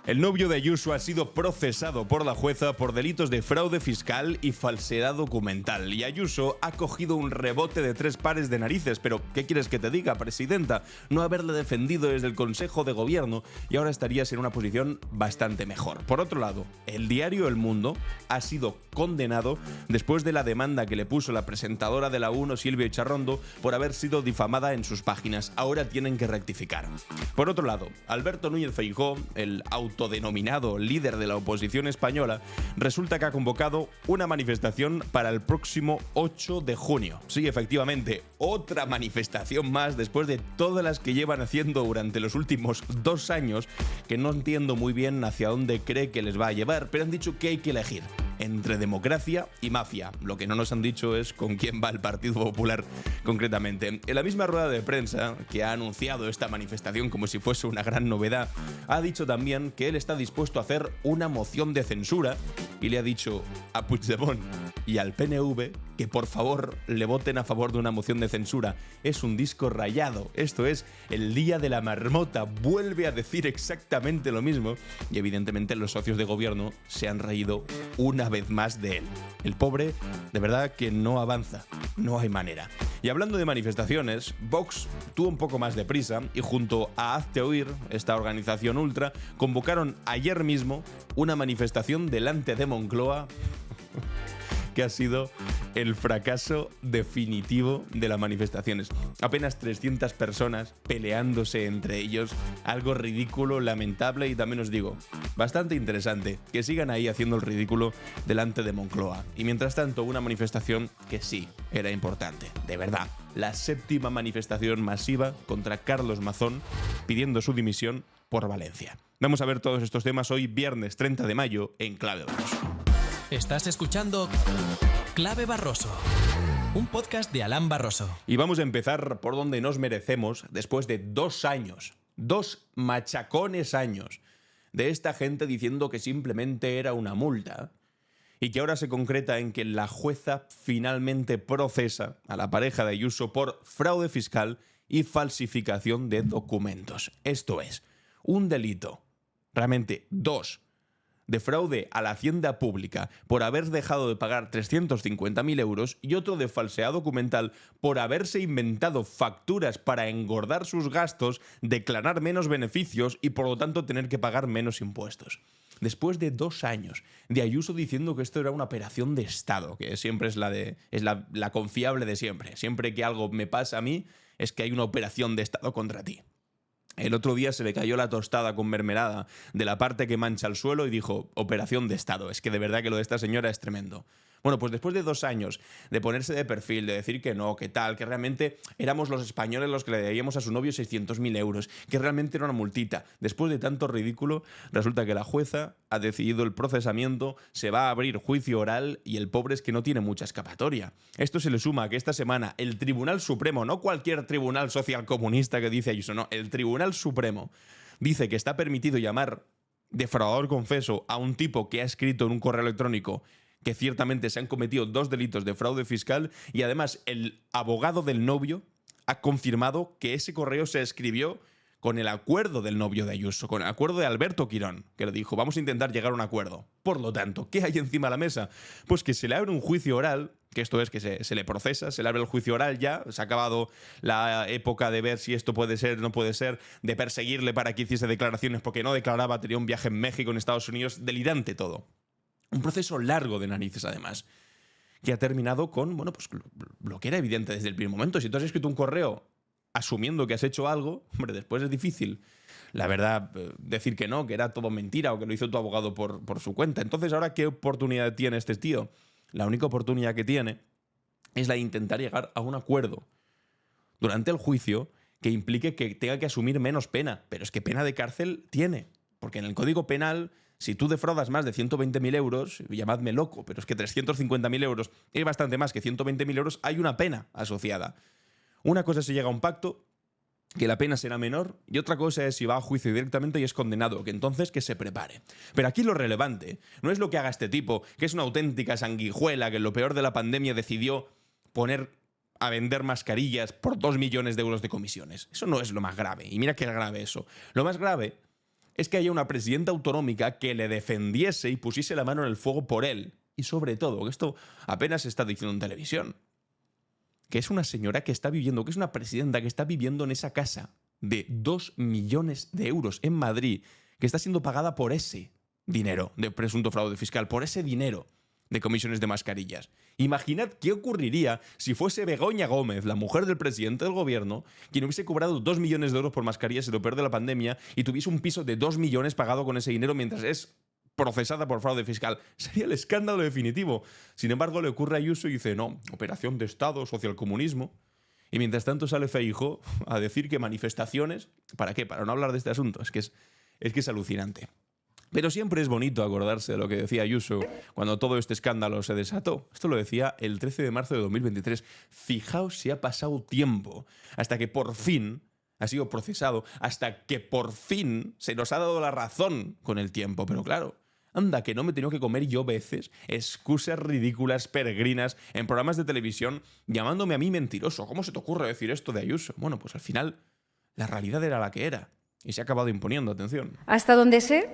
El novio de Ayuso ha sido procesado por la jueza por delitos de fraude fiscal y falsedad documental. Y Ayuso ha cogido un rebote de 3 pares de narices. Pero, ¿qué quieres que te diga, presidenta? No haberle defendido desde el Consejo de Gobierno y ahora estarías en una posición bastante mejor. Por otro lado, el diario El Mundo ha sido condenado después de la demanda que le puso la presentadora de la 1, Silvia Echarrondo, por haber sido difamada en sus páginas. Ahora tienen que rectificar. Por otro lado, Alberto Núñez Feijóo, el autodenominado líder de la oposición española, resulta que ha convocado una manifestación para el próximo 8 de junio. Sí, efectivamente, otra manifestación más después de todas las que llevan haciendo durante los últimos 2 años, que no entiendo muy bien hacia dónde cree que les va a llevar, pero han dicho que hay que elegir entre democracia y mafia. Lo que no nos han dicho es con quién va el Partido Popular concretamente. En la misma rueda de prensa que ha anunciado esta manifestación como si fuese una gran novedad, ha dicho también que él está dispuesto a hacer una moción de censura y le ha dicho a Puigdemont y al PNV que por favor le voten a favor de una moción de censura. Es un disco rayado. Esto es el día de la marmota. Vuelve a decir exactamente lo mismo y evidentemente los socios de gobierno se han reído una vez más de él. El pobre, de verdad que no avanza. No hay manera. Y hablando de manifestaciones, Vox tuvo un poco más de prisa y junto a Hazte Oír, esta organización ultra, convocaron ayer mismo una manifestación delante de Moncloa que ha sido el fracaso definitivo de las manifestaciones. Apenas 300 personas peleándose entre ellos, algo ridículo, lamentable y también os digo, bastante interesante, que sigan ahí haciendo el ridículo delante de Moncloa. Y mientras tanto, una manifestación que sí era importante, de verdad. La 7ª manifestación masiva contra Carlos Mazón pidiendo su dimisión por Valencia. Vamos a ver todos estos temas hoy, viernes 30 de mayo, en Clave Barroso. Estás escuchando Clave Barroso, un podcast de Alan Barroso. Y vamos a empezar por donde nos merecemos después de 2 años, 2 machacones años de esta gente diciendo que simplemente era una multa y que ahora se concreta en que la jueza finalmente procesa a la pareja de Ayuso por fraude fiscal y falsificación de documentos. Esto es, un delito, realmente 2, de fraude a la hacienda pública por haber dejado de pagar 350.000 euros y otro de falsedad documental por haberse inventado facturas para engordar sus gastos, declarar menos beneficios y por lo tanto tener que pagar menos impuestos. Después de 2 años de Ayuso diciendo que esto era una operación de Estado, que siempre es la confiable de siempre. Siempre que algo me pasa a mí es que hay una operación de Estado contra ti. El otro día se le cayó la tostada con mermelada de la parte que mancha el suelo y dijo, operación de Estado. Es que de verdad que lo de esta señora es tremendo. Bueno, pues después de 2 años de ponerse de perfil, de decir que no, que tal, que realmente éramos los españoles los que le debíamos a su novio 600.000 euros, que realmente era una multita, después de tanto ridículo, resulta que la jueza ha decidido el procesamiento, se va a abrir juicio oral y el pobre es que no tiene mucha escapatoria. Esto se le suma a que esta semana el Tribunal Supremo, no cualquier tribunal socialcomunista que dice Ayuso, no, el Tribunal Supremo dice que está permitido llamar defraudador confeso a un tipo que ha escrito en un correo electrónico que ciertamente se han cometido 2 delitos de fraude fiscal y además el abogado del novio ha confirmado que ese correo se escribió con el acuerdo del novio de Ayuso, con el acuerdo de Alberto Quirón, que le dijo, vamos a intentar llegar a un acuerdo. Por lo tanto, ¿qué hay encima de la mesa? Pues que se le abre un juicio oral, que esto es que se le procesa, se le abre el juicio oral ya, se ha acabado la época de ver si esto puede ser, no puede ser, de perseguirle para que hiciese declaraciones porque no declaraba, tenía un viaje en México, en Estados Unidos, delirante todo. Un proceso largo de narices, además, que ha terminado con, bueno, pues lo que era evidente desde el primer momento. Si tú has escrito un correo asumiendo que has hecho algo, hombre, después es difícil, la verdad, decir que no, que era todo mentira o que lo hizo tu abogado por su cuenta. Entonces, ¿ahora qué oportunidad tiene este tío? La única oportunidad que tiene es la de intentar llegar a un acuerdo durante el juicio que implique que tenga que asumir menos pena. Pero es que pena de cárcel tiene, porque en el Código Penal, si tú defraudas más de 120.000 euros, llamadme loco, pero es que 350.000 euros es bastante más que 120.000 euros, hay una pena asociada. Una cosa es si llega a un pacto, que la pena será menor, y otra cosa es si va a juicio directamente y es condenado, que entonces que se prepare. Pero aquí lo relevante no es lo que haga este tipo, que es una auténtica sanguijuela que en lo peor de la pandemia decidió poner a vender mascarillas por 2 millones de euros de comisiones. Eso no es lo más grave, y mira que es grave eso. Lo más grave es que haya una presidenta autonómica que le defendiese y pusiese la mano en el fuego por él. Y sobre todo, que esto apenas se está diciendo en televisión, que es una señora que está viviendo, que es una presidenta que está viviendo en esa casa de 2 millones de euros en Madrid, que está siendo pagada por ese dinero de presunto fraude fiscal, por ese dinero de comisiones de mascarillas. Imaginad qué ocurriría si fuese Begoña Gómez, la mujer del presidente del gobierno, quien hubiese cobrado 2 millones de euros por mascarillas en lo peor de la pandemia y tuviese un piso de 2 millones pagado con ese dinero mientras es procesada por fraude fiscal. Sería el escándalo definitivo. Sin embargo, le ocurre a Ayuso y dice, no, operación de Estado, socialcomunismo. Y mientras tanto sale Feijóo a decir que manifestaciones... ¿Para qué? Para no hablar de este asunto. Es que es alucinante. Pero siempre es bonito acordarse de lo que decía Ayuso cuando todo este escándalo se desató. Esto lo decía el 13 de marzo de 2023. Fijaos si ha pasado tiempo hasta que por fin ha sido procesado, hasta que por fin se nos ha dado la razón con el tiempo. Pero claro, anda, que no me he tenido que comer yo veces excusas ridículas, peregrinas, en programas de televisión, llamándome a mí mentiroso. ¿Cómo se te ocurre decir esto de Ayuso? Bueno, pues al final la realidad era la que era y se ha acabado imponiendo, atención. Hasta donde sé,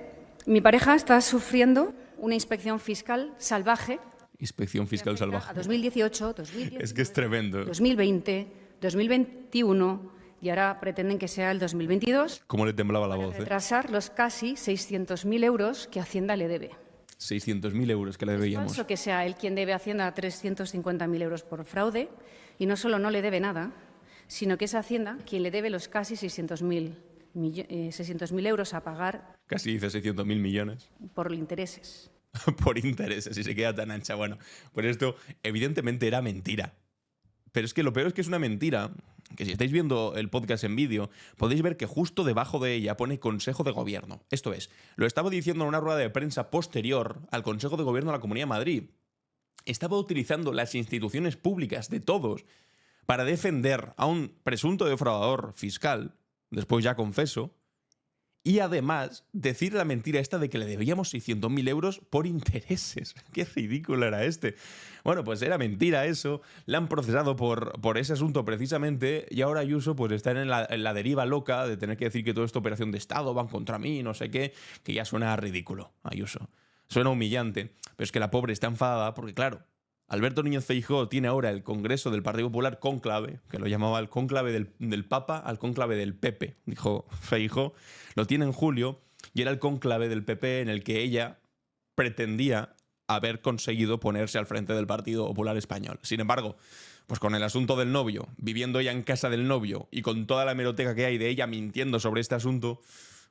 mi pareja está sufriendo una inspección fiscal salvaje. Inspección fiscal salvaje. A 2018, 2019, es que es tremendo. 2020, 2021 y ahora pretenden que sea el 2022. ¿Cómo le temblaba la voz? Retrasar los casi 600.000 euros que Hacienda le debe. 600.000 euros que le debíamos. Es falso que sea él quien debe a Hacienda 350.000 euros por fraude y no solo no le debe nada, sino que es Hacienda quien le debe los casi 600.000 euros a pagar. Casi dice 600.000 millones. Por intereses. Por intereses, y se queda tan ancha. Bueno, pues esto evidentemente era mentira. Pero es que lo peor es que es una mentira, que si estáis viendo el podcast en vídeo, podéis ver que justo debajo de ella pone Consejo de Gobierno. Esto es, lo estaba diciendo en una rueda de prensa posterior al Consejo de Gobierno de la Comunidad de Madrid. Estaba utilizando las instituciones públicas de todos para defender a un presunto defraudador fiscal, después ya confeso, y además decir la mentira esta de que le debíamos 600.000 euros por intereses. Qué ridículo era este. Bueno, pues era mentira eso, la han procesado por ese asunto precisamente y ahora Ayuso pues está en la deriva loca de tener que decir que toda esta operación de Estado van contra mí, no sé qué, que ya suena ridículo, Ayuso. Suena humillante, pero es que la pobre está enfadada porque claro, Alberto Núñez Feijóo tiene ahora el Congreso del Partido Popular cónclave, que lo llamaba el cónclave del Papa al cónclave del Pepe, dijo Feijóo. Lo tiene en julio y era el cónclave del PP en el que ella pretendía haber conseguido ponerse al frente del Partido Popular Español. Sin embargo, pues con el asunto del novio, viviendo ella en casa del novio y con toda la hemeroteca que hay de ella mintiendo sobre este asunto,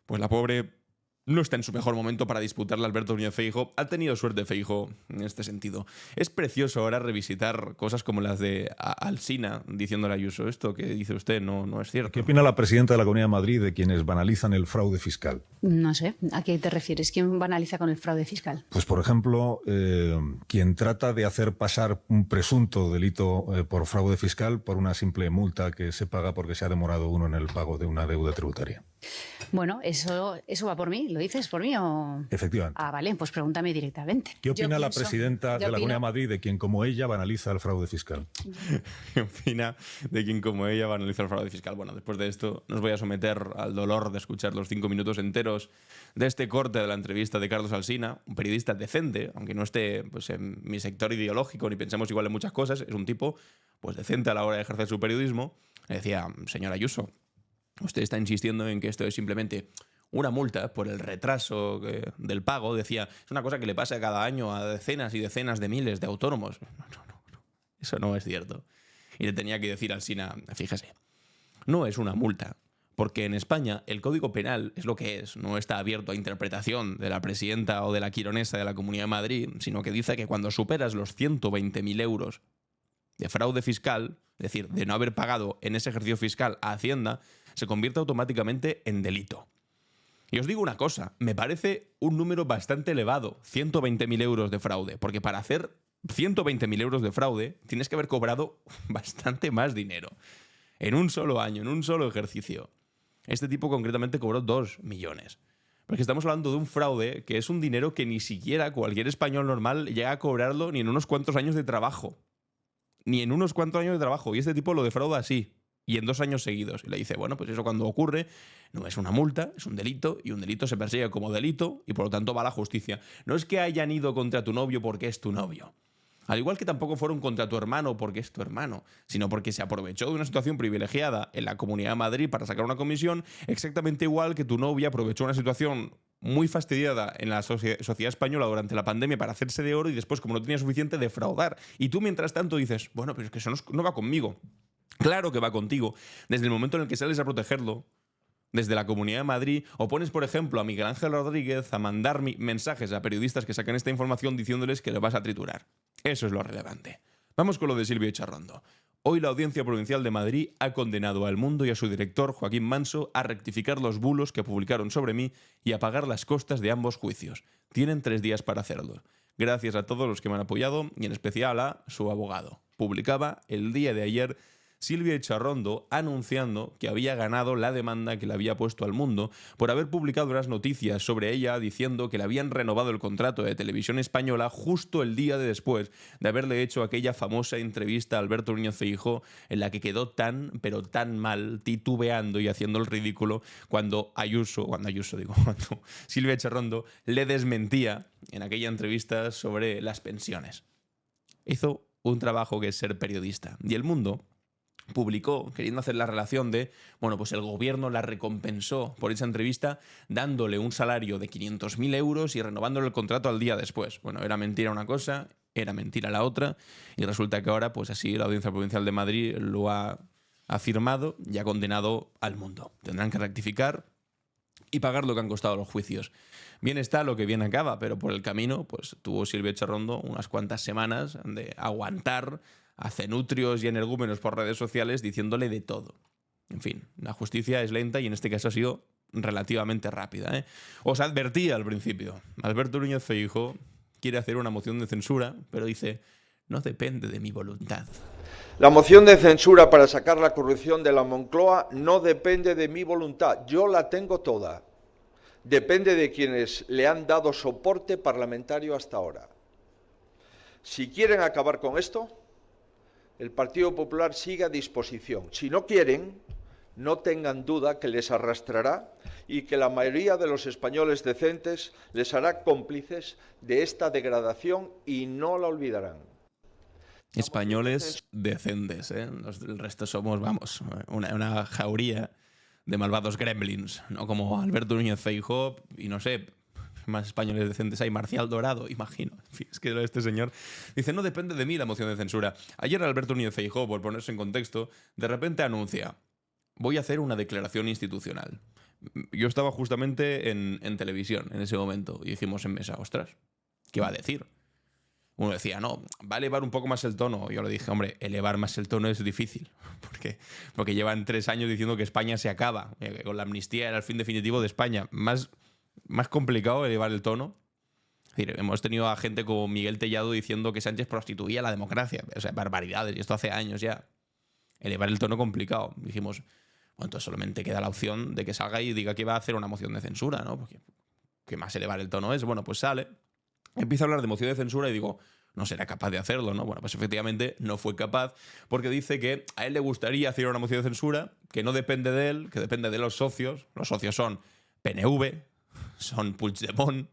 pues la pobre no está en su mejor momento para disputarle a Alberto Núñez Feijóo. Ha tenido suerte Feijóo en este sentido. Es precioso ahora revisitar cosas como las de Alsina diciéndole a Ayuso, esto que dice usted no es cierto. ¿Qué opina la presidenta de la Comunidad de Madrid de quienes banalizan el fraude fiscal? No sé, ¿a qué te refieres? ¿Quién banaliza con el fraude fiscal? Pues, por ejemplo, quien trata de hacer pasar un presunto delito por fraude fiscal por una simple multa que se paga porque se ha demorado uno en el pago de una deuda tributaria. Bueno, eso va por mí. ¿Lo dices por mí o...? Efectivamente. Ah, vale, pues pregúntame directamente. ¿Qué opina la presidenta de la Comunidad de Madrid de quien, como ella, banaliza el fraude fiscal? ¿Qué opina de quien, como ella, banaliza el fraude fiscal? Bueno, después de esto, nos voy a someter al dolor de escuchar los 5 minutos enteros de este corte de la entrevista de Carlos Alsina, un periodista decente, aunque no esté pues, en mi sector ideológico ni pensemos igual en muchas cosas, es un tipo pues, decente a la hora de ejercer su periodismo. Le decía, señor Ayuso, usted está insistiendo en que esto es simplemente una multa por el retraso del pago. Decía, es una cosa que le pasa cada año a decenas y decenas de miles de autónomos. No. Eso no es cierto. Y le tenía que decir a Alsina, fíjese, no es una multa, porque en España el Código Penal es lo que es, no está abierto a interpretación de la presidenta o de la quironesa de la Comunidad de Madrid, sino que dice que cuando superas los 120.000 euros de fraude fiscal, es decir, de no haber pagado en ese ejercicio fiscal a Hacienda, se convierte automáticamente en delito. Y os digo una cosa, me parece un número bastante elevado, 120.000 euros de fraude, porque para hacer 120.000 euros de fraude tienes que haber cobrado bastante más dinero. En un solo año, en un solo ejercicio. Este tipo concretamente cobró 2 millones. Porque estamos hablando de un fraude que es un dinero que ni siquiera cualquier español normal llega a cobrarlo ni en unos cuantos años de trabajo. Ni en unos cuantos años de trabajo. Y este tipo lo defrauda así. Y en 2 años seguidos. Y le dice, bueno, pues eso cuando ocurre no es una multa, es un delito, y un delito se persigue como delito y por lo tanto va a la justicia. No es que hayan ido contra tu novio porque es tu novio. Al igual que tampoco fueron contra tu hermano porque es tu hermano, sino porque se aprovechó de una situación privilegiada en la Comunidad de Madrid para sacar una comisión, exactamente igual que tu novia aprovechó una situación muy fastidiada en la sociedad española durante la pandemia para hacerse de oro y después, como no tenía suficiente, defraudar. Y tú, mientras tanto, dices, bueno, pero es que eso no va conmigo. Claro que va contigo. Desde el momento en el que sales a protegerlo, desde la Comunidad de Madrid, o pones, por ejemplo, a Miguel Ángel Rodríguez a mandar mensajes a periodistas que sacan esta información diciéndoles que lo vas a triturar. Eso es lo relevante. Vamos con lo de Silvia Eicharrondo. Hoy la Audiencia Provincial de Madrid ha condenado a El Mundo y a su director, Joaquín Manso, a rectificar los bulos que publicaron sobre mí y a pagar las costas de ambos juicios. Tienen 3 días para hacerlo. Gracias a todos los que me han apoyado y en especial a su abogado. Publicaba el día de ayer Silvia Eicharrondo anunciando que había ganado la demanda que le había puesto al Mundo por haber publicado unas noticias sobre ella diciendo que le habían renovado el contrato de Televisión Española justo el día después de haberle hecho aquella famosa entrevista a Alberto Núñez Feijóo en la que quedó tan, pero tan mal, titubeando y haciendo el ridículo cuando Silvia Eicharrondo le desmentía en aquella entrevista sobre las pensiones. Hizo un trabajo que es ser periodista. Y El Mundo publicó, queriendo hacer la relación de, bueno, pues el gobierno la recompensó por esa entrevista dándole un salario de 500.000 euros y renovándole el contrato al día después. Bueno, era mentira una cosa, era mentira la otra, y resulta que ahora, pues así, la Audiencia Provincial de Madrid lo ha afirmado y ha condenado al Mundo. Tendrán que rectificar y pagar lo que han costado los juicios. Bien está lo que bien acaba, pero por el camino, pues tuvo Silvia Eicharrondo unas cuantas semanas de aguantar a cenutrios y energúmenos por redes sociales diciéndole de todo. En fin, la justicia es lenta y en este caso ha sido relativamente rápida, ¿eh? Os advertía al principio. Alberto Núñez Feijóo quiere hacer una moción de censura, pero dice, no depende de mi voluntad. La moción de censura para sacar la corrupción de la Moncloa no depende de mi voluntad. Yo la tengo toda. Depende de quienes le han dado soporte parlamentario hasta ahora. Si quieren acabar con esto, el Partido Popular sigue a disposición. Si no quieren, no tengan duda que les arrastrará y que la mayoría de los españoles decentes les hará cómplices de esta degradación y no la olvidarán. Españoles decentes, ¿eh? El resto somos, vamos, una jauría de malvados gremlins, no como Alberto Núñez Feijóo y no sé, más españoles decentes hay, Marcial Dorado, imagino. En fin, es que este señor dice, no depende de mí la moción de censura. Ayer Alberto Núñez Feijóo, por ponerse en contexto, de repente anuncia, voy a hacer una declaración institucional. Yo estaba justamente en televisión en ese momento y dijimos en mesa, ostras, ¿qué va a decir? Uno decía, no, va a elevar un poco más el tono. Yo le dije, hombre, elevar más el tono es difícil. Porque llevan 3 años diciendo que España se acaba, que con la amnistía era el fin definitivo de España. Más complicado elevar el tono. Es decir, hemos tenido a gente como Miguel Tellado diciendo que Sánchez prostituía la democracia. O sea, barbaridades. Y esto hace años ya. Elevar el tono complicado. Dijimos, bueno, entonces solamente queda la opción de que salga y diga que va a hacer una moción de censura, ¿no? Porque ¿qué más elevar el tono es? Bueno, pues sale. Empieza a hablar de moción de censura y digo, no será capaz de hacerlo, ¿no? Bueno, pues efectivamente no fue capaz porque dice que a él le gustaría hacer una moción de censura que no depende de él, que depende de los socios. Los socios son PNV, son Puigdemont,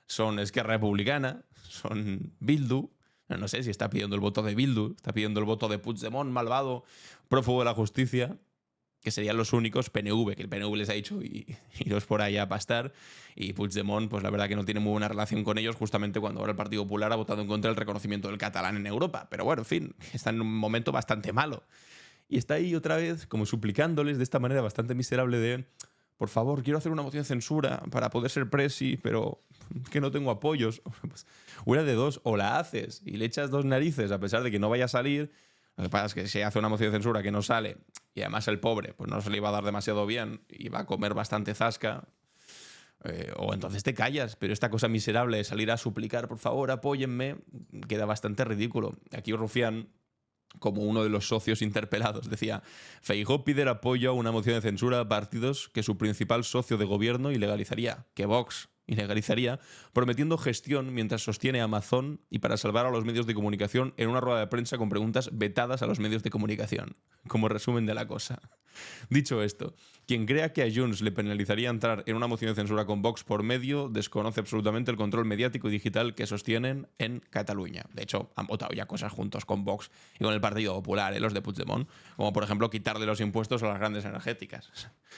son Esquerra Republicana, son Bildu. No sé si está pidiendo el voto de Bildu, está pidiendo el voto de Puigdemont, malvado, prófugo de la justicia, que serían los únicos, PNV, que el PNV les ha dicho iros por ahí a pastar, y Puigdemont, pues la verdad que no tiene muy buena relación con ellos, justamente cuando ahora el Partido Popular ha votado en contra del reconocimiento del catalán en Europa. Pero bueno, en fin, está en un momento bastante malo. Y está ahí otra vez como suplicándoles de esta manera bastante miserable de, por favor, quiero hacer una moción de censura para poder ser presi, pero que no tengo apoyos. Pues, una de dos, o la haces y le echas 2 narices a pesar de que no vaya a salir. Lo que pasa es que si hace una moción de censura que no sale y además el pobre pues no se le iba a dar demasiado bien y va a comer bastante zasca, o entonces te callas. Pero esta cosa miserable de salir a suplicar, por favor, apóyenme, queda bastante ridículo. Aquí Rufián, como uno de los socios interpelados, decía, Feijóo pide el apoyo a una moción de censura a partidos que su principal socio de gobierno ilegalizaría, que Vox y legalizaría, prometiendo gestión mientras sostiene Amazon y para salvar a los medios de comunicación en una rueda de prensa con preguntas vetadas a los medios de comunicación, como resumen de la cosa. Dicho esto, quien crea que a Junts le penalizaría entrar en una moción de censura con Vox por medio desconoce absolutamente el control mediático y digital que sostienen en Cataluña. De hecho, han votado ya cosas juntos con Vox y con el Partido Popular, los de Puigdemont, como por ejemplo quitarle los impuestos a las grandes energéticas.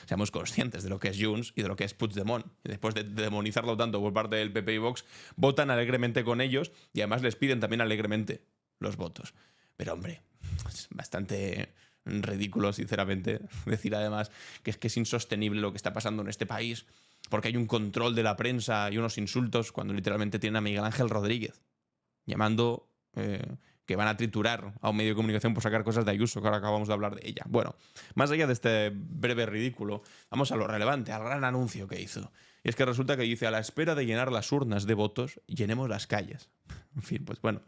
Seamos conscientes de lo que es Junts y de lo que es Puigdemont. Y después de demonizarlo tanto por parte del PP y Vox, votan alegremente con ellos y además les piden también alegremente los votos. Pero hombre, es bastante ridículo, sinceramente, decir además que es insostenible lo que está pasando en este país, porque hay un control de la prensa y unos insultos cuando literalmente tienen a Miguel Ángel Rodríguez llamando que van a triturar a un medio de comunicación por sacar cosas de Ayuso, que ahora acabamos de hablar de ella. Bueno, más allá de este breve ridículo, vamos a lo relevante, al gran anuncio que hizo. Y es que resulta que dice: a la espera de llenar las urnas de votos, llenemos las calles. En fin, pues bueno,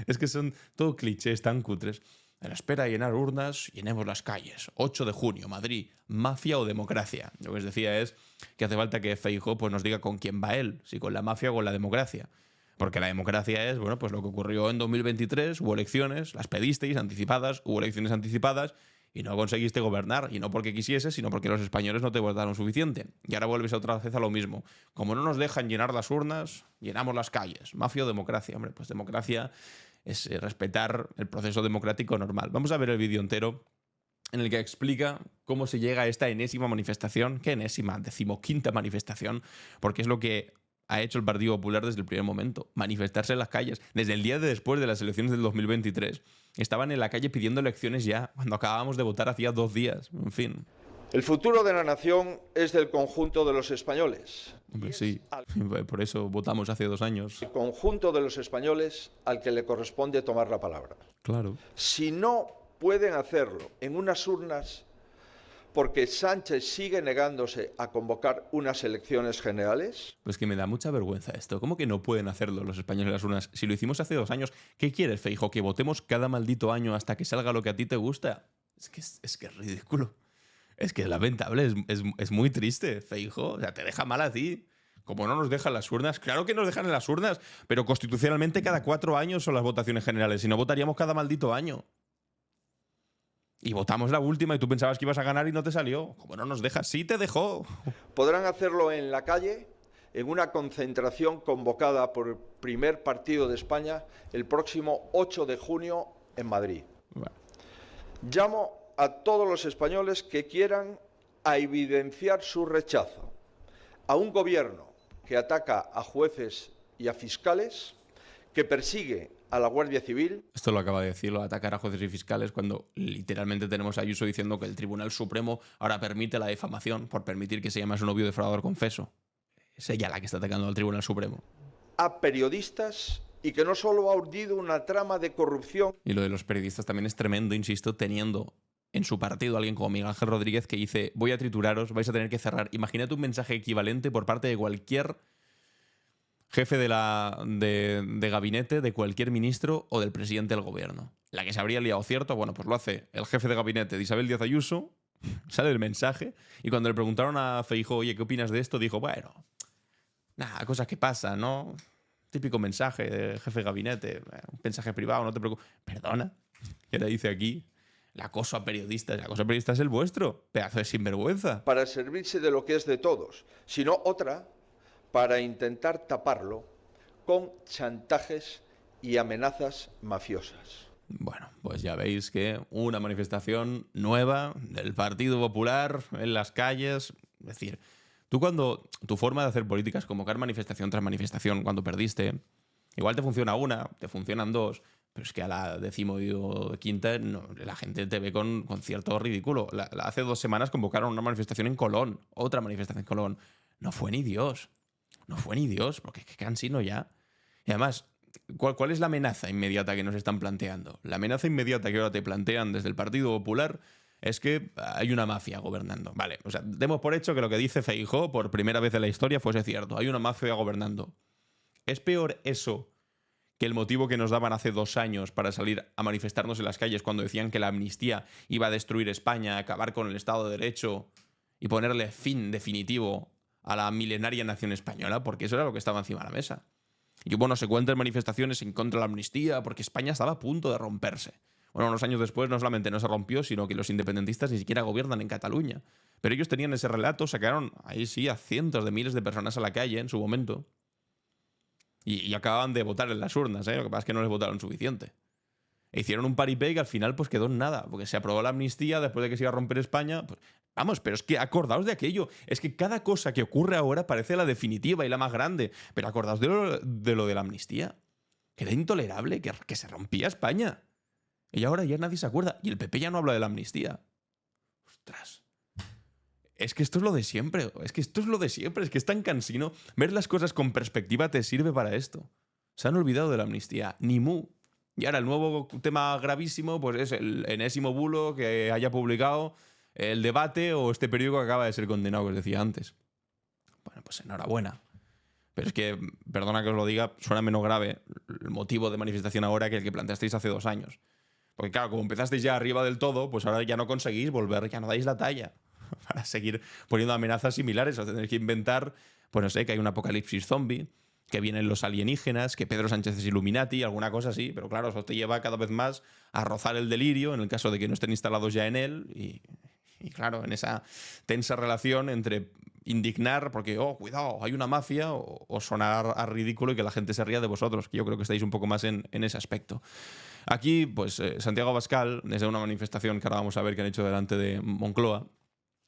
es que son todo clichés tan cutres. A la espera de llenar urnas, llenemos las calles. 8 de junio, Madrid. ¿Mafia o democracia? Lo que os decía es que hace falta que Feijóo pues, nos diga con quién va él, si con la mafia o con la democracia. Porque la democracia es, bueno, pues lo que ocurrió en 2023, hubo elecciones, las pedisteis anticipadas, hubo elecciones anticipadas y no conseguiste gobernar, y no porque quisieses, sino porque los españoles no te votaron suficiente. Y ahora vuelves otra vez a lo mismo. Como no nos dejan llenar las urnas, llenamos las calles. ¿Mafia o democracia? Hombre, pues democracia es respetar el proceso democrático normal. Vamos a ver el vídeo entero en el que explica cómo se llega a esta enésima manifestación. ¿Qué enésima? 15ª manifestación, porque es lo que ha hecho el Partido Popular desde el primer momento, manifestarse en las calles. Desde el día de después de las elecciones del 2023, estaban en la calle pidiendo elecciones ya, cuando acabábamos de votar hacía 2 días. En fin. El futuro de la nación es del conjunto de los españoles. Hombre, sí, por eso votamos hace 2 años. El conjunto de los españoles al que le corresponde tomar la palabra. Claro. Si no pueden hacerlo en unas urnas, porque Sánchez sigue negándose a convocar unas elecciones generales. Pues que me da mucha vergüenza esto. ¿Cómo que no pueden hacerlo los españoles en las urnas? Si lo hicimos hace 2 años, ¿qué quieres, Feijóo? ¿Que votemos cada maldito año hasta que salga lo que a ti te gusta? Es que es ridículo. Es que es lamentable, es muy triste, Feijóo. O sea, te deja mal a ti. Como no nos dejan las urnas, claro que nos dejan en las urnas, pero constitucionalmente cada 4 años son las votaciones generales. Si no, votaríamos cada maldito año. Y votamos la última y tú pensabas que ibas a ganar y no te salió. Como no nos dejas, sí te dejó. Podrán hacerlo en la calle, en una concentración convocada por el primer partido de España el próximo 8 de junio en Madrid. Bueno. Llamo a todos los españoles que quieran a evidenciar su rechazo a un gobierno que ataca a jueces y a fiscales, que persigue a la Guardia Civil. Esto lo acaba de decirlo, atacar a jueces y fiscales, cuando literalmente tenemos a Ayuso diciendo que el Tribunal Supremo ahora permite la difamación por permitir que se llame a su novio defraudador confeso. Es ella la que está atacando al Tribunal Supremo. A periodistas, y que no solo ha urdido una trama de corrupción. Y lo de los periodistas también es tremendo, insisto, teniendo en su partido a alguien como Miguel Ángel Rodríguez que dice: voy a trituraros, vais a tener que cerrar. Imagínate un mensaje equivalente por parte de cualquier jefe de gabinete, de cualquier ministro o del presidente del gobierno. La que se habría liado, ¿cierto? Bueno, pues lo hace el jefe de gabinete de Isabel Díaz Ayuso, sale el mensaje, y cuando le preguntaron a Feijóo, oye, ¿qué opinas de esto? Dijo, bueno, nada, cosas que pasan, ¿no? Típico mensaje de jefe de gabinete, un mensaje privado, no te preocupes. Perdona, ¿qué le dice aquí? El acoso a periodistas. El acoso a periodistas es el vuestro, pedazo de sinvergüenza. Para servirse de lo que es de todos, sino otra para intentar taparlo con chantajes y amenazas mafiosas. Bueno, pues ya veis que una manifestación nueva del Partido Popular en las calles. Es decir, cuando tu forma de hacer política es convocar manifestación tras manifestación, cuando perdiste, igual te funciona una, te funcionan 2, pero es que a la 15ª no, la gente te ve con cierto ridículo. Hace 2 semanas convocaron una manifestación en Colón, otra manifestación en Colón. No fue ni Dios. No fue ni Dios, porque es que cansino ya. Y además, ¿cuál es la amenaza inmediata que nos están planteando? La amenaza inmediata que ahora te plantean desde el Partido Popular es que hay una mafia gobernando. Vale, o sea, demos por hecho que lo que dice Feijóo por primera vez en la historia fuese cierto. Hay una mafia gobernando. ¿Es peor eso que el motivo que nos daban hace 2 años para salir a manifestarnos en las calles cuando decían que la amnistía iba a destruir España, acabar con el Estado de Derecho y ponerle fin definitivo a la milenaria nación española, porque eso era lo que estaba encima de la mesa. Y hubo no sé cuántas manifestaciones en contra de la amnistía, porque España estaba a punto de romperse. Bueno, unos años después no solamente no se rompió, sino que los independentistas ni siquiera gobiernan en Cataluña. Pero ellos tenían ese relato, sacaron ahí sí a cientos de miles de personas a la calle en su momento. Y acababan de votar en las urnas, ¿eh? Lo que pasa es que no les votaron suficiente. E hicieron un paripé que al final pues quedó en nada, porque se aprobó la amnistía después de que se iba a romper España. Pues, vamos, pero es que acordaos de aquello. Es que cada cosa que ocurre ahora parece la definitiva y la más grande. Pero acordaos de lo de la amnistía. Que era intolerable, que se rompía España. Y ahora ya nadie se acuerda. Y el PP ya no habla de la amnistía. Ostras. Es que esto es lo de siempre. Es que esto es lo de siempre. Es que es tan cansino. Ver las cosas con perspectiva te sirve para esto. Se han olvidado de la amnistía. Ni mu. Y ahora el nuevo tema gravísimo pues es el enésimo bulo que haya publicado El Debate o este periódico que acaba de ser condenado, que os decía antes. Bueno, pues enhorabuena. Pero es que, perdona que os lo diga, suena menos grave el motivo de manifestación ahora que el que planteasteis hace 2 años. Porque claro, como empezasteis ya arriba del todo, pues ahora ya no conseguís volver, ya no dais la talla para seguir poniendo amenazas similares. O tenéis que inventar, pues no sé, que hay un apocalipsis zombie, que vienen los alienígenas, que Pedro Sánchez es Illuminati, alguna cosa así, pero claro, eso te lleva cada vez más a rozar el delirio en el caso de que no estén instalados ya en él y claro, en esa tensa relación entre indignar porque, oh, cuidado, hay una mafia, o sonar a ridículo y que la gente se ría de vosotros, que yo creo que estáis un poco más en ese aspecto. Aquí, pues, Santiago Abascal, desde una manifestación que ahora vamos a ver que han hecho delante de Moncloa,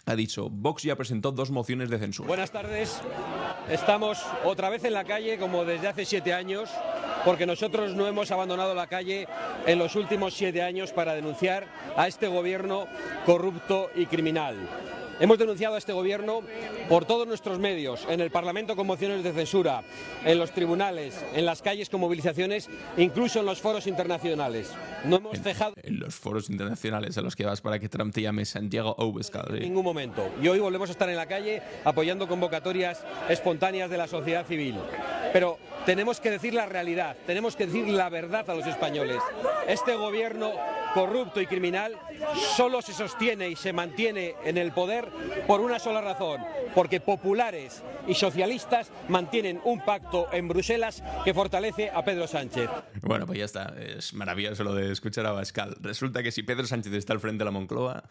ha dicho: Vox ya presentó 2 mociones de censura. Buenas tardes. Estamos otra vez en la calle, como desde hace 7 años, porque nosotros no hemos abandonado la calle en los últimos 7 años para denunciar a este gobierno corrupto y criminal. Hemos denunciado a este gobierno por todos nuestros medios, en el Parlamento con mociones de censura, en los tribunales, en las calles con movilizaciones, incluso en los foros internacionales. No hemos cejado en los foros internacionales a los que vas para que Trump te llame Santiago Abascal. en ningún momento. Y hoy volvemos a estar en la calle apoyando convocatorias espontáneas de la sociedad civil. Pero tenemos que decir la realidad, tenemos que decir la verdad a los españoles. Este gobierno corrupto y criminal solo se sostiene y se mantiene en el poder por una sola razón, porque populares y socialistas mantienen un pacto en Bruselas que fortalece a Pedro Sánchez. Bueno, pues ya está, es maravilloso lo de escuchar a Abascal. Resulta que si Pedro Sánchez está al frente de la Moncloa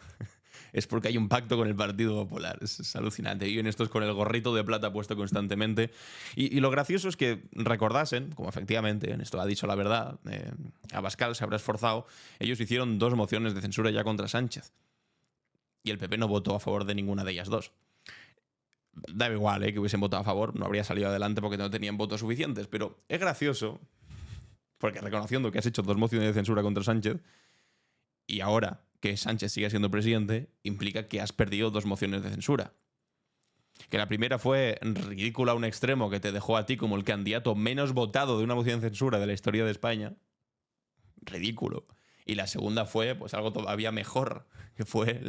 es porque hay un pacto con el Partido Popular. Es alucinante. Y en estos con el gorrito de plata puesto constantemente. Y lo gracioso es que recordasen, como efectivamente en esto ha dicho la verdad, Abascal se habrá esforzado, ellos hicieron 2 mociones de censura ya contra Sánchez. Y el PP no votó a favor de ninguna de ellas 2. Da igual, que hubiesen votado a favor, no habría salido adelante porque no tenían votos suficientes. Pero es gracioso, porque reconociendo que has hecho 2 mociones de censura contra Sánchez, y ahora que Sánchez siga siendo presidente, implica que has perdido 2 mociones de censura. Que la primera fue ridícula a un extremo, que te dejó a ti como el candidato menos votado de una moción de censura de la historia de España. Ridículo. Y la segunda fue pues algo todavía mejor, que fue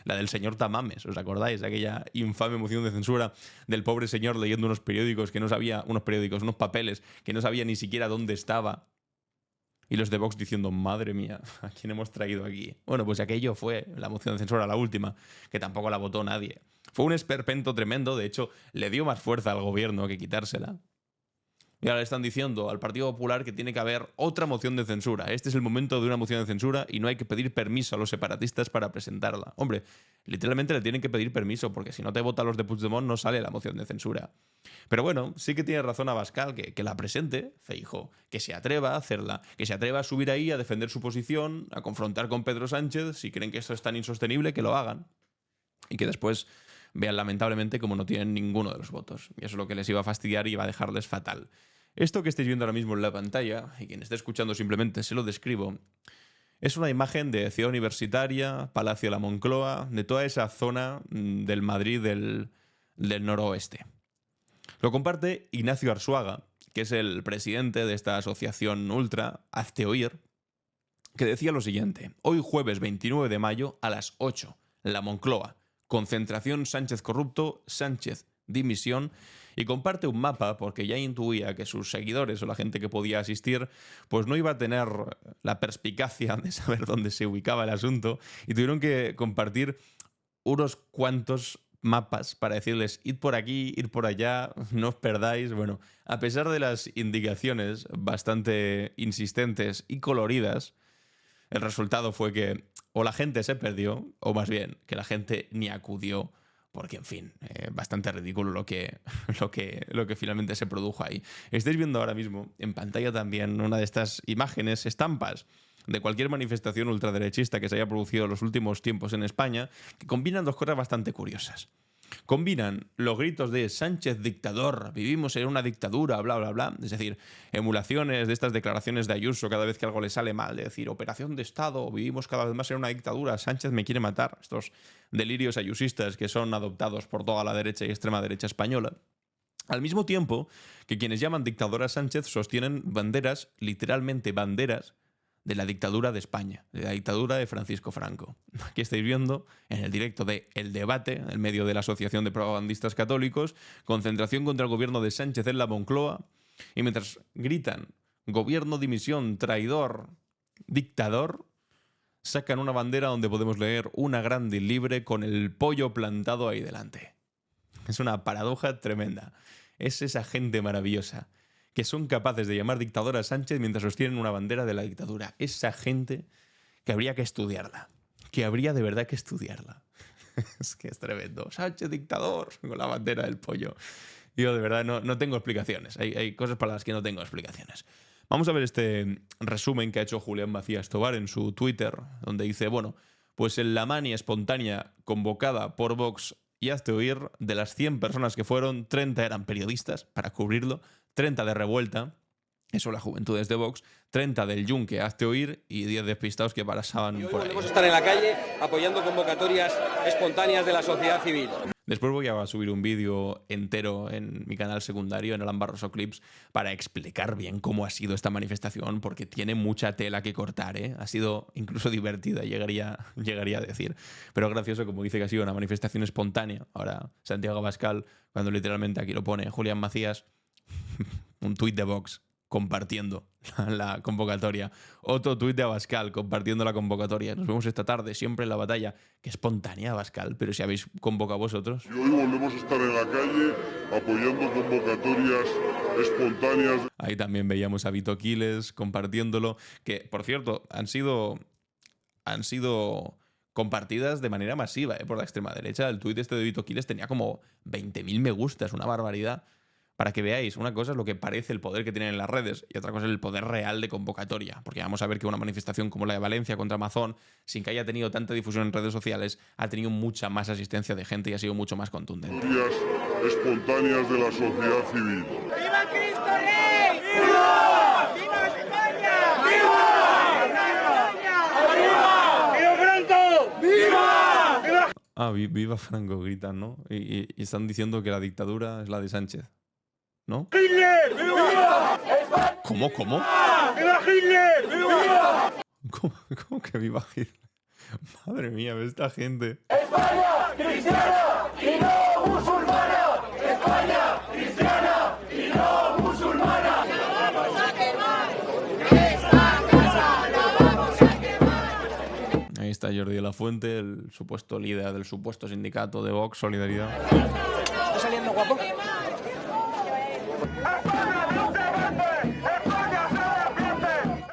la del señor Tamames. ¿Os acordáis? Aquella infame moción de censura del pobre señor leyendo unos periódicos que no sabía, unos papeles que no sabía ni siquiera dónde estaba. Y los de Vox diciendo, madre mía, ¿a quién hemos traído aquí? Bueno, pues aquello fue la moción de censura, la última, que tampoco la votó nadie. Fue un esperpento tremendo, de hecho, le dio más fuerza al gobierno que quitársela. Y ahora le están diciendo al Partido Popular que tiene que haber otra moción de censura. Este es el momento de una moción de censura y no hay que pedir permiso a los separatistas para presentarla. Hombre, literalmente le tienen que pedir permiso, porque si no te votan los de Puigdemont no sale la moción de censura. Pero bueno, sí que tiene razón Abascal, que la presente, Feijóo, que se atreva a hacerla, que se atreva a subir ahí, a defender su posición, a confrontar con Pedro Sánchez. Si creen que esto es tan insostenible, que lo hagan. Y que después vean lamentablemente como no tienen ninguno de los votos. Y eso es lo que les iba a fastidiar y iba a dejarles fatal. Esto que estáis viendo ahora mismo en la pantalla, y quien esté escuchando simplemente se lo describo, es una imagen de Ciudad Universitaria, Palacio de la Moncloa, de toda esa zona del Madrid del noroeste. Lo comparte Ignacio Arzuaga, que es el presidente de esta asociación ultra, Hazte Oír, que decía lo siguiente: hoy jueves 29 de mayo a las 8, la Moncloa, concentración Sánchez corrupto, Sánchez dimisión, y comparte un mapa porque ya intuía que sus seguidores o la gente que podía asistir pues no iba a tener la perspicacia de saber dónde se ubicaba el asunto y tuvieron que compartir unos cuantos mapas para decirles id por aquí, id por allá, no os perdáis. Bueno, a pesar de las indicaciones bastante insistentes y coloridas, el resultado fue que o la gente se perdió, o más bien que la gente ni acudió, porque, en fin, bastante ridículo lo que finalmente se produjo ahí. Estáis viendo ahora mismo en pantalla también una de estas imágenes, estampas, de cualquier manifestación ultraderechista que se haya producido en los últimos tiempos en España, que combinan dos cosas bastante curiosas. Combinan los gritos de Sánchez dictador, vivimos en una dictadura, bla, bla, bla, es decir, emulaciones de estas declaraciones de Ayuso cada vez que algo le sale mal, de decir, operación de Estado, vivimos cada vez más en una dictadura, Sánchez me quiere matar, estos delirios ayusistas que son adoptados por toda la derecha y extrema derecha española. Al mismo tiempo que quienes llaman dictador a Sánchez sostienen banderas, literalmente banderas, de la dictadura de España, de la dictadura de Francisco Franco. Aquí estáis viendo en el directo de El Debate, en el medio de la Asociación de Propagandistas Católicos, concentración contra el gobierno de Sánchez en la Moncloa, y mientras gritan gobierno, dimisión, traidor, dictador, sacan una bandera donde podemos leer una grande y libre con el pollo plantado ahí delante. Es una paradoja tremenda. Es esa gente maravillosa que son capaces de llamar dictadora a Sánchez mientras sostienen una bandera de la dictadura. Esa gente que habría que estudiarla. Que habría de verdad que estudiarla. Es que es tremendo. Sánchez dictador con la bandera del pollo. Yo de verdad no tengo explicaciones. Hay cosas para las que no tengo explicaciones. Vamos a ver este resumen que ha hecho Julián Macías Tobar en su Twitter, donde dice, bueno, pues en la mania espontánea convocada por Vox y hazte oír, de las 100 personas que fueron, 30 eran periodistas para cubrirlo, 30 de Revuelta, eso las juventudes de Vox, 30 del Yunque, hazte oír, y 10 despistados que pasaban por ahí. Volvemos a estar en la calle apoyando convocatorias espontáneas de la sociedad civil. Después voy a subir un vídeo entero en mi canal secundario, en Alan Barroso Clips, para explicar bien cómo ha sido esta manifestación, porque tiene mucha tela que cortar, ¿eh? Ha sido incluso divertida, llegaría a decir. Pero gracioso, como dice que ha sido una manifestación espontánea. Ahora, Santiago Abascal, cuando literalmente aquí lo pone Julián Macías, un tuit de Vox compartiendo la convocatoria. Otro tuit de Abascal compartiendo la convocatoria. Nos vemos esta tarde, siempre en la batalla. Qué espontánea, Abascal, pero si habéis convocado vosotros. Y hoy volvemos a estar en la calle apoyando convocatorias espontáneas. Ahí también veíamos a Vito Quiles compartiéndolo, que, por cierto, han sido compartidas de manera masiva por la extrema derecha. El tuit este de Vito Quiles tenía como 20.000 me gustas, una barbaridad. Para que veáis, una cosa es lo que parece el poder que tienen en las redes y otra cosa es el poder real de convocatoria. Porque vamos a ver que una manifestación como la de Valencia contra Amazon, sin que haya tenido tanta difusión en redes sociales, ha tenido mucha más asistencia de gente y ha sido mucho más contundente. Espontáneas de la sociedad civil. ¡Viva Cristo Rey! ¡Viva! ¡Viva España! ¡Viva! ¡Viva! ¡Viva Franco! ¡Viva! ¡Viva! Ah, viva Franco, gritan, ¿no? Y están diciendo que la dictadura es la de Sánchez, ¿no? ¡Hitler! ¡Viva! ¿Cómo? ¡Viva Hitler! ¡Viva! ¿Cómo que viva Hitler? Madre mía, esta gente. ¡España cristiana y no musulmana! ¡España cristiana y no musulmana! ¡La vamos a quemar! ¡Esta casa la vamos a quemar! Ahí está Jordi de la Fuente, el supuesto líder del supuesto sindicato de Vox, Solidaridad. ¿Está saliendo guapo?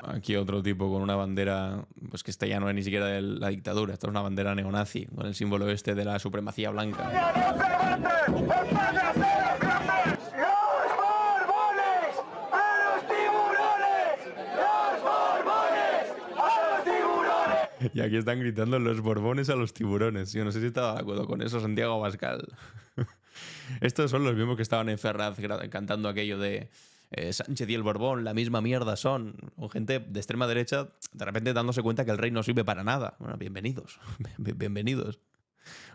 Aquí otro tipo con una bandera, pues que esta ya no es ni siquiera de la dictadura, esta es una bandera neonazi, con el símbolo este de la supremacía blanca. Y aquí están gritando los Borbones a los tiburones. Yo no sé si estaba de acuerdo con eso Santiago Abascal. Estos son los mismos que estaban en Ferraz cantando aquello de Sánchez y el Borbón, la misma mierda son. O gente de extrema derecha de repente dándose cuenta que el rey no sirve para nada. Bueno, bienvenidos. Bienvenidos.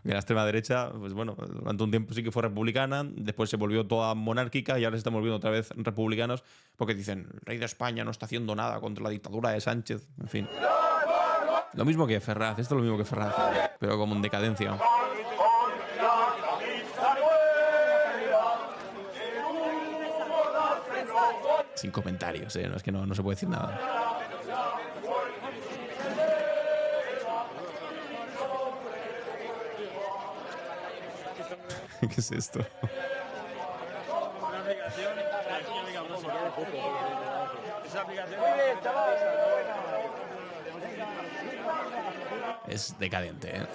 Que la extrema derecha, pues bueno, durante un tiempo sí que fue republicana, después se volvió toda monárquica y ahora se están volviendo otra vez republicanos porque dicen, el rey de España no está haciendo nada contra la dictadura de Sánchez. En fin. Lo mismo que Ferraz, esto es lo mismo que Ferraz, pero como en decadencia. Sin comentarios, no es que no se puede decir nada. ¿Qué es esto? Es decadente, ¿eh?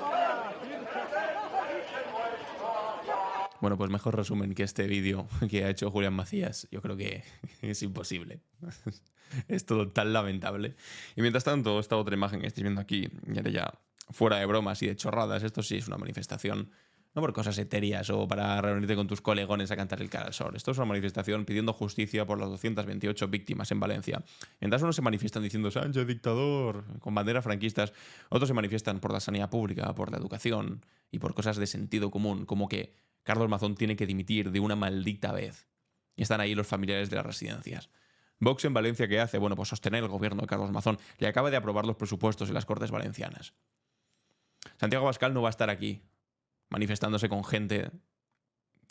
Bueno, pues mejor resumen que este vídeo que ha hecho Julián Macías. Yo creo que es imposible. Es todo tan lamentable. Y mientras tanto, esta otra imagen que estáis viendo aquí, ya fuera de bromas y de chorradas, esto sí es una manifestación, no por cosas etéreas o para reunirte con tus colegones a cantar el cara al sol. Esto es una manifestación pidiendo justicia por las 228 víctimas en Valencia. Mientras unos se manifiestan diciendo Sánchez dictador, con banderas franquistas, otros se manifiestan por la sanidad pública, por la educación y por cosas de sentido común, como que Carlos Mazón tiene que dimitir de una maldita vez. Y están ahí los familiares de las residencias. Vox en Valencia, ¿qué hace? Bueno, pues sostener el gobierno de Carlos Mazón. Le acaba de aprobar los presupuestos en las Cortes Valencianas. Santiago Abascal no va a estar aquí manifestándose con gente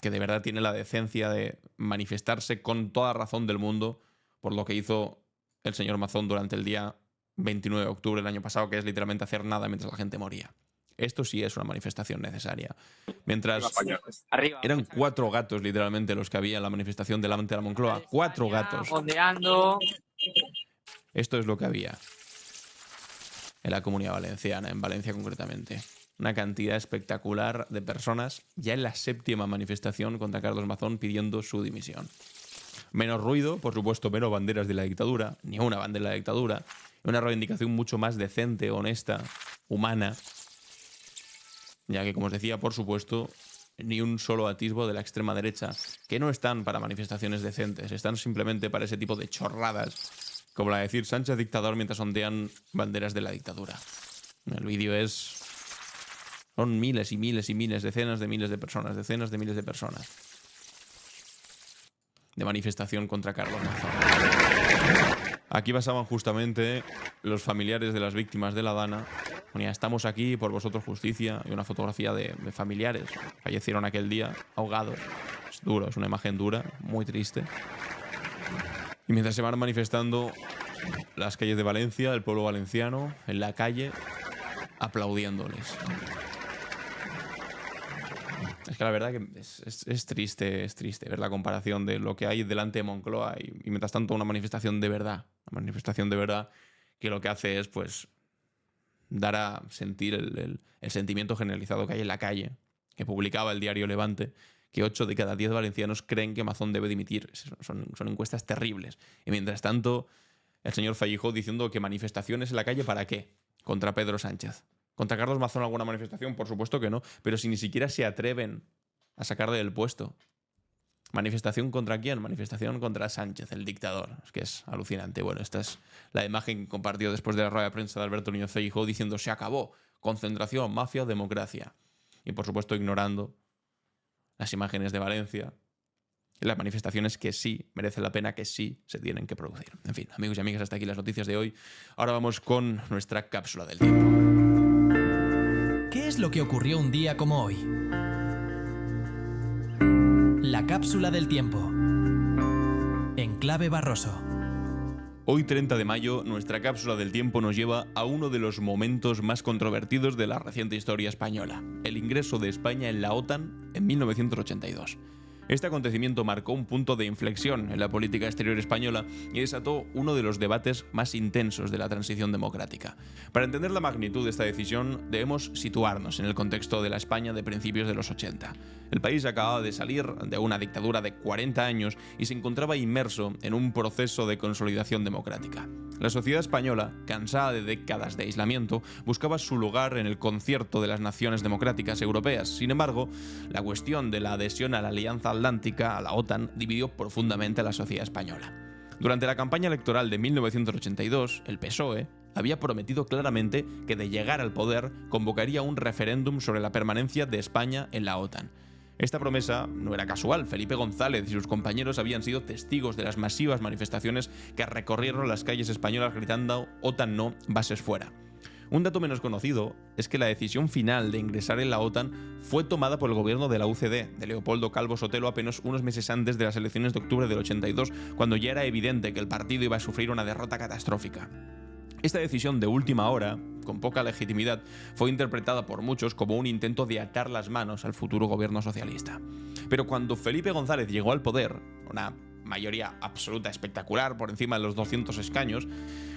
que de verdad tiene la decencia de manifestarse con toda razón del mundo por lo que hizo el señor Mazón durante el día 29 de octubre del año pasado, que es literalmente hacer nada mientras la gente moría. Esto sí es una manifestación necesaria. Mientras eran 4 gatos literalmente los que había en la manifestación delante de la Moncloa. 4 gatos. Esto es lo que había en la Comunidad Valenciana, en Valencia concretamente. Una cantidad espectacular de personas ya en la 7ª manifestación contra Carlos Mazón pidiendo su dimisión. Menos ruido, por supuesto, menos banderas de la dictadura, ni una bandera de la dictadura. Una reivindicación mucho más decente, honesta, humana. Ya que, como os decía, por supuesto, ni un solo atisbo de la extrema derecha, que no están para manifestaciones decentes, están simplemente para ese tipo de chorradas, como la de decir Sánchez dictador mientras ondean banderas de la dictadura. El vídeo son miles y miles y miles, decenas de miles de personas, decenas de miles de personas de manifestación contra Carlos Mazón. Aquí pasaban justamente los familiares de las víctimas de la Dana. Ponía, estamos aquí por vosotros justicia, y una fotografía de familiares que fallecieron aquel día ahogados. Es duro, es una imagen dura, muy triste. Y mientras se van manifestando las calles de Valencia, el pueblo valenciano, en la calle, aplaudiéndoles. Es que la verdad que es triste ver la comparación de lo que hay delante de Moncloa y mientras tanto una manifestación de verdad. Una manifestación de verdad que lo que hace es pues dar a sentir el sentimiento generalizado que hay en la calle, que publicaba el diario Levante, que 8 de cada 10 valencianos creen que Mazón debe dimitir. Son encuestas terribles. Y mientras tanto, el señor Feijóo diciendo que manifestaciones en la calle, ¿para qué? Contra Pedro Sánchez. ¿Contra Carlos Mazón alguna manifestación? Por supuesto que no. Pero si ni siquiera se atreven a sacarle del puesto. ¿Manifestación contra quién? Manifestación contra Sánchez, el dictador. Es que es alucinante. Bueno, esta es la imagen que compartió después de la rueda de prensa de Alberto Núñez Feijóo diciendo se acabó. Concentración, mafia, democracia. Y por supuesto ignorando las imágenes de Valencia. Y las manifestaciones que sí merecen la pena, que sí se tienen que producir. En fin, amigos y amigas, hasta aquí las noticias de hoy. Ahora vamos con nuestra cápsula del tiempo. ¿Qué es lo que ocurrió un día como hoy? La cápsula del tiempo. En clave Barroso. Hoy, 30 de mayo, nuestra cápsula del tiempo nos lleva a uno de los momentos más controvertidos de la reciente historia española, el ingreso de España en la OTAN en 1982. Este acontecimiento marcó un punto de inflexión en la política exterior española y desató uno de los debates más intensos de la transición democrática. Para entender la magnitud de esta decisión, debemos situarnos en el contexto de la España de principios de los 80. El país acababa de salir de una dictadura de 40 años y se encontraba inmerso en un proceso de consolidación democrática. La sociedad española, cansada de décadas de aislamiento, buscaba su lugar en el concierto de las naciones democráticas europeas. Sin embargo, la cuestión de la adhesión a la Alianza Atlántica, a la OTAN, dividió profundamente a la sociedad española. Durante la campaña electoral de 1982, el PSOE había prometido claramente que de llegar al poder convocaría un referéndum sobre la permanencia de España en la OTAN. Esta promesa no era casual. Felipe González y sus compañeros habían sido testigos de las masivas manifestaciones que recorrieron las calles españolas gritando «OTAN no, bases fuera». Un dato menos conocido es que la decisión final de ingresar en la OTAN fue tomada por el gobierno de la UCD, de Leopoldo Calvo Sotelo, apenas unos meses antes de las elecciones de octubre del 82, cuando ya era evidente que el partido iba a sufrir una derrota catastrófica. Esta decisión de última hora con poca legitimidad, fue interpretada por muchos como un intento de atar las manos al futuro gobierno socialista. Pero cuando Felipe González llegó al poder, una mayoría absoluta espectacular por encima de los 200 escaños,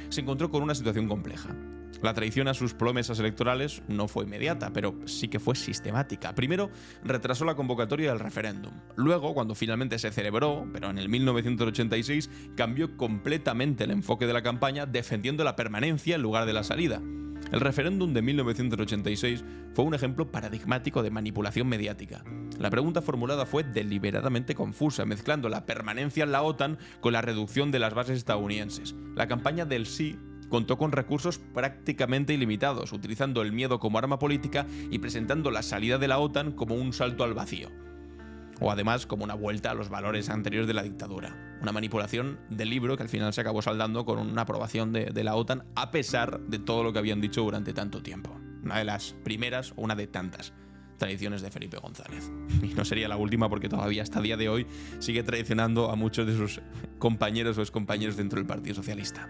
se encontró con una situación compleja. La traición a sus promesas electorales no fue inmediata, pero sí que fue sistemática. Primero, retrasó la convocatoria del referéndum. Luego, cuando finalmente se celebró, pero en el 1986, cambió completamente el enfoque de la campaña, defendiendo la permanencia en lugar de la salida. El referéndum de 1986 fue un ejemplo paradigmático de manipulación mediática. La pregunta formulada fue deliberadamente confusa, mezclando la permanencia en la OTAN con la reducción de las bases estadounidenses. La campaña del sí contó con recursos prácticamente ilimitados, utilizando el miedo como arma política y presentando la salida de la OTAN como un salto al vacío. O además como una vuelta a los valores anteriores de la dictadura. Una manipulación del libro que al final se acabó saldando con una aprobación de la OTAN a pesar de todo lo que habían dicho durante tanto tiempo. Una de las primeras o una de tantas tradiciones de Felipe González. Y no sería la última porque todavía hasta el día de hoy sigue traicionando a muchos de sus compañeros o excompañeros dentro del Partido Socialista.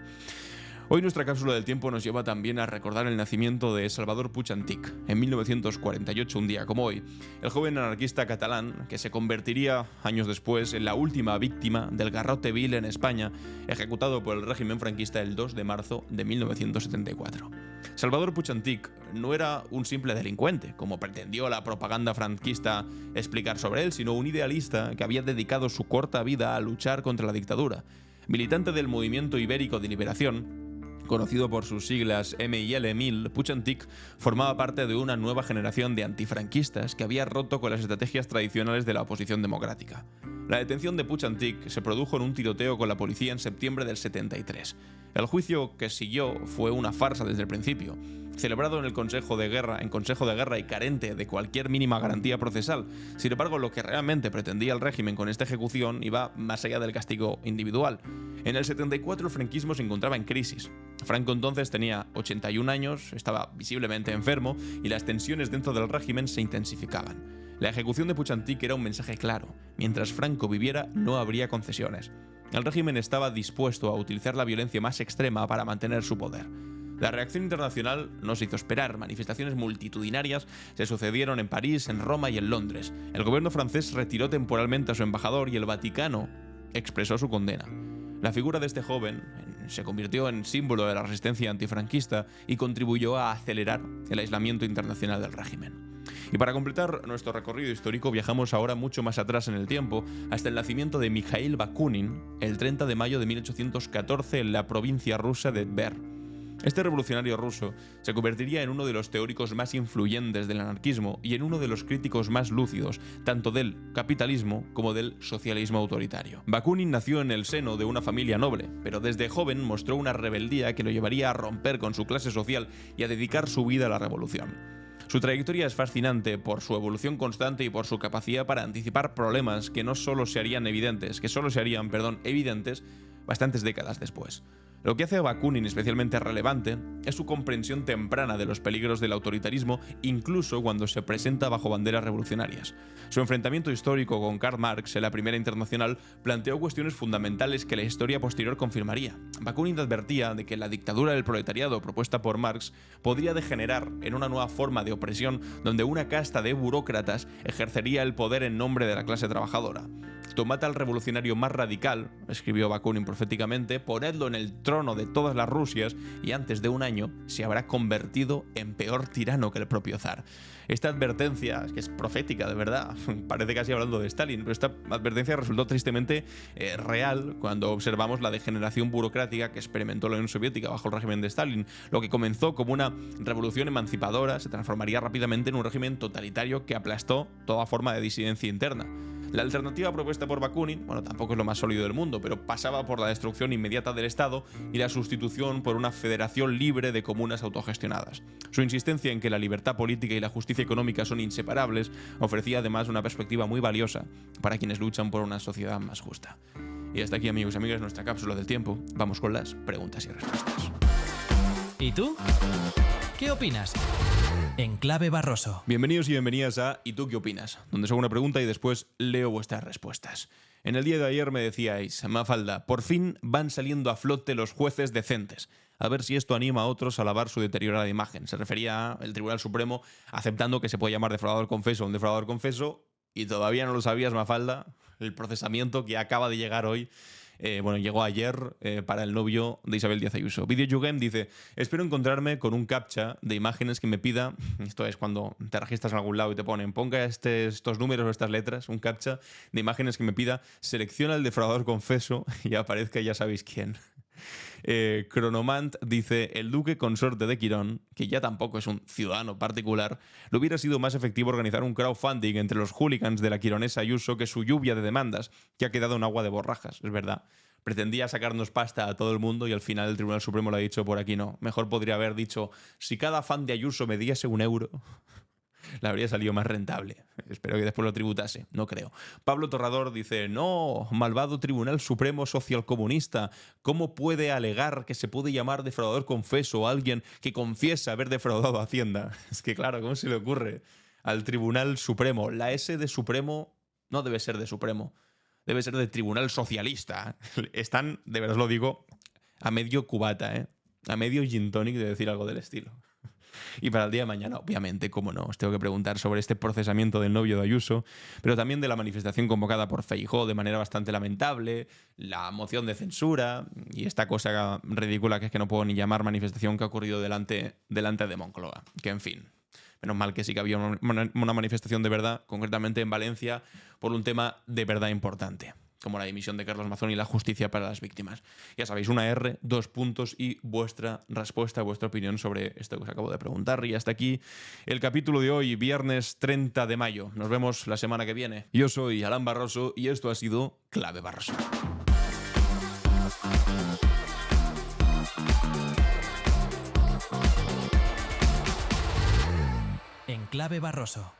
Hoy nuestra cápsula del tiempo nos lleva también a recordar el nacimiento de Salvador Puig Antich. En 1948, un día como hoy, el joven anarquista catalán, que se convertiría años después en la última víctima del garrote vil en España, ejecutado por el régimen franquista el 2 de marzo de 1974. Salvador Puig Antich no era un simple delincuente, como pretendió la propaganda franquista explicar sobre él, sino un idealista que había dedicado su corta vida a luchar contra la dictadura. Militante del Movimiento Ibérico de Liberación, conocido por sus siglas MIL, Puig Antich formaba parte de una nueva generación de antifranquistas que había roto con las estrategias tradicionales de la oposición democrática. La detención de Puig Antich se produjo en un tiroteo con la policía en septiembre del 73. El juicio que siguió fue una farsa desde el principio, celebrado en Consejo de Guerra y carente de cualquier mínima garantía procesal. Sin embargo, lo que realmente pretendía el régimen con esta ejecución iba más allá del castigo individual. En el 74 el franquismo se encontraba en crisis. Franco entonces tenía 81 años, estaba visiblemente enfermo y las tensiones dentro del régimen se intensificaban. La ejecución de Puig Antich era un mensaje claro: mientras Franco viviera no habría concesiones. El régimen estaba dispuesto a utilizar la violencia más extrema para mantener su poder. La reacción internacional no se hizo esperar. Manifestaciones multitudinarias se sucedieron en París, en Roma y en Londres. El gobierno francés retiró temporalmente a su embajador y el Vaticano expresó su condena. La figura de este joven se convirtió en símbolo de la resistencia antifranquista y contribuyó a acelerar el aislamiento internacional del régimen. Y para completar nuestro recorrido histórico viajamos ahora mucho más atrás en el tiempo, hasta el nacimiento de Mikhail Bakunin, el 30 de mayo de 1814 en la provincia rusa de Tver. Este revolucionario ruso se convertiría en uno de los teóricos más influyentes del anarquismo y en uno de los críticos más lúcidos, tanto del capitalismo como del socialismo autoritario. Bakunin nació en el seno de una familia noble, pero desde joven mostró una rebeldía que lo llevaría a romper con su clase social y a dedicar su vida a la revolución. Su trayectoria es fascinante por su evolución constante y por su capacidad para anticipar problemas que solo se harían evidentes bastantes décadas después. Lo que hace a Bakunin especialmente relevante es su comprensión temprana de los peligros del autoritarismo, incluso cuando se presenta bajo banderas revolucionarias. Su enfrentamiento histórico con Karl Marx en la Primera Internacional planteó cuestiones fundamentales que la historia posterior confirmaría. Bakunin advertía de que la dictadura del proletariado propuesta por Marx podría degenerar en una nueva forma de opresión donde una casta de burócratas ejercería el poder en nombre de la clase trabajadora. Tomad al revolucionario más radical, escribió Bakunin proféticamente, ponedlo en el trono de todas las Rusias y antes de un año se habrá convertido en peor tirano que el propio zar. Esta advertencia, que es profética de verdad, parece casi hablando de Stalin, pero esta advertencia resultó tristemente real cuando observamos la degeneración burocrática que experimentó la Unión Soviética bajo el régimen de Stalin. Lo que comenzó como una revolución emancipadora se transformaría rápidamente en un régimen totalitario que aplastó toda forma de disidencia interna. La alternativa propuesta por Bakunin, tampoco es lo más sólido del mundo, pero pasaba por la destrucción inmediata del Estado y la sustitución por una federación libre de comunas autogestionadas. Su insistencia en que la libertad política y la justicia económica son inseparables ofrecía además una perspectiva muy valiosa para quienes luchan por una sociedad más justa. Y hasta aquí, amigos y amigas, nuestra cápsula del tiempo. Vamos con las preguntas y respuestas. ¿Y tú? ¿Qué opinas? En Clave Barroso. Bienvenidos y bienvenidas a ¿Y tú qué opinas?, donde os hago una pregunta y después leo vuestras respuestas. En el día de ayer me decíais: Mafalda, por fin van saliendo a flote los jueces decentes. a ver si esto anima a otros a lavar su deteriorada imagen. Se refería al Tribunal Supremo aceptando que se puede llamar defraudador confeso a un defraudador confeso, y todavía no lo sabías, Mafalda, el procesamiento que acaba de llegar hoy. Llegó ayer para el novio de Isabel Díaz Ayuso. Video Yugem dice: espero encontrarme con un captcha de imágenes que me pida, esto es cuando te registras en algún lado y te ponen ponga estos números o estas letras, un captcha de imágenes que me pida, selecciona el defraudador confeso y aparezca ya sabéis quién. Cronomant dice: el duque consorte de Quirón, que ya tampoco es un ciudadano particular, le hubiera sido más efectivo organizar un crowdfunding entre los hooligans de la quironesa Ayuso que su lluvia de demandas, que ha quedado en agua de borrajas. Es verdad, pretendía sacarnos pasta a todo el mundo y al final el Tribunal Supremo le ha dicho por aquí no. Mejor podría haber dicho: si cada fan de Ayuso me diese €1, le habría salido más rentable. Espero que después lo tributase, no creo. Pablo Torrador dice: no, malvado Tribunal Supremo socialcomunista, ¿cómo puede alegar que se puede llamar defraudador confeso a alguien que confiesa haber defraudado a Hacienda? Es que claro, ¿cómo se le ocurre al Tribunal Supremo? La S de Supremo no debe ser de Supremo, debe ser de Tribunal Socialista. Están, de verdad os lo digo, a medio cubata, a medio gin tonic de decir algo del estilo. Y para el día de mañana, obviamente, como no, os tengo que preguntar sobre este procesamiento del novio de Ayuso, pero también de la manifestación convocada por Feijóo de manera bastante lamentable, la moción de censura y esta cosa ridícula que es que no puedo ni llamar manifestación que ha ocurrido delante de Moncloa. Que en fin, menos mal que sí que había una manifestación de verdad, concretamente en Valencia, por un tema de verdad importante, como la dimisión de Carlos Mazón y la justicia para las víctimas. Ya sabéis, una R, 2 puntos y vuestra respuesta, vuestra opinión sobre esto que os acabo de preguntar. Y hasta aquí el capítulo de hoy, viernes 30 de mayo. Nos vemos la semana que viene. Yo soy Alan Barroso y esto ha sido Clave Barroso. En Clave Barroso.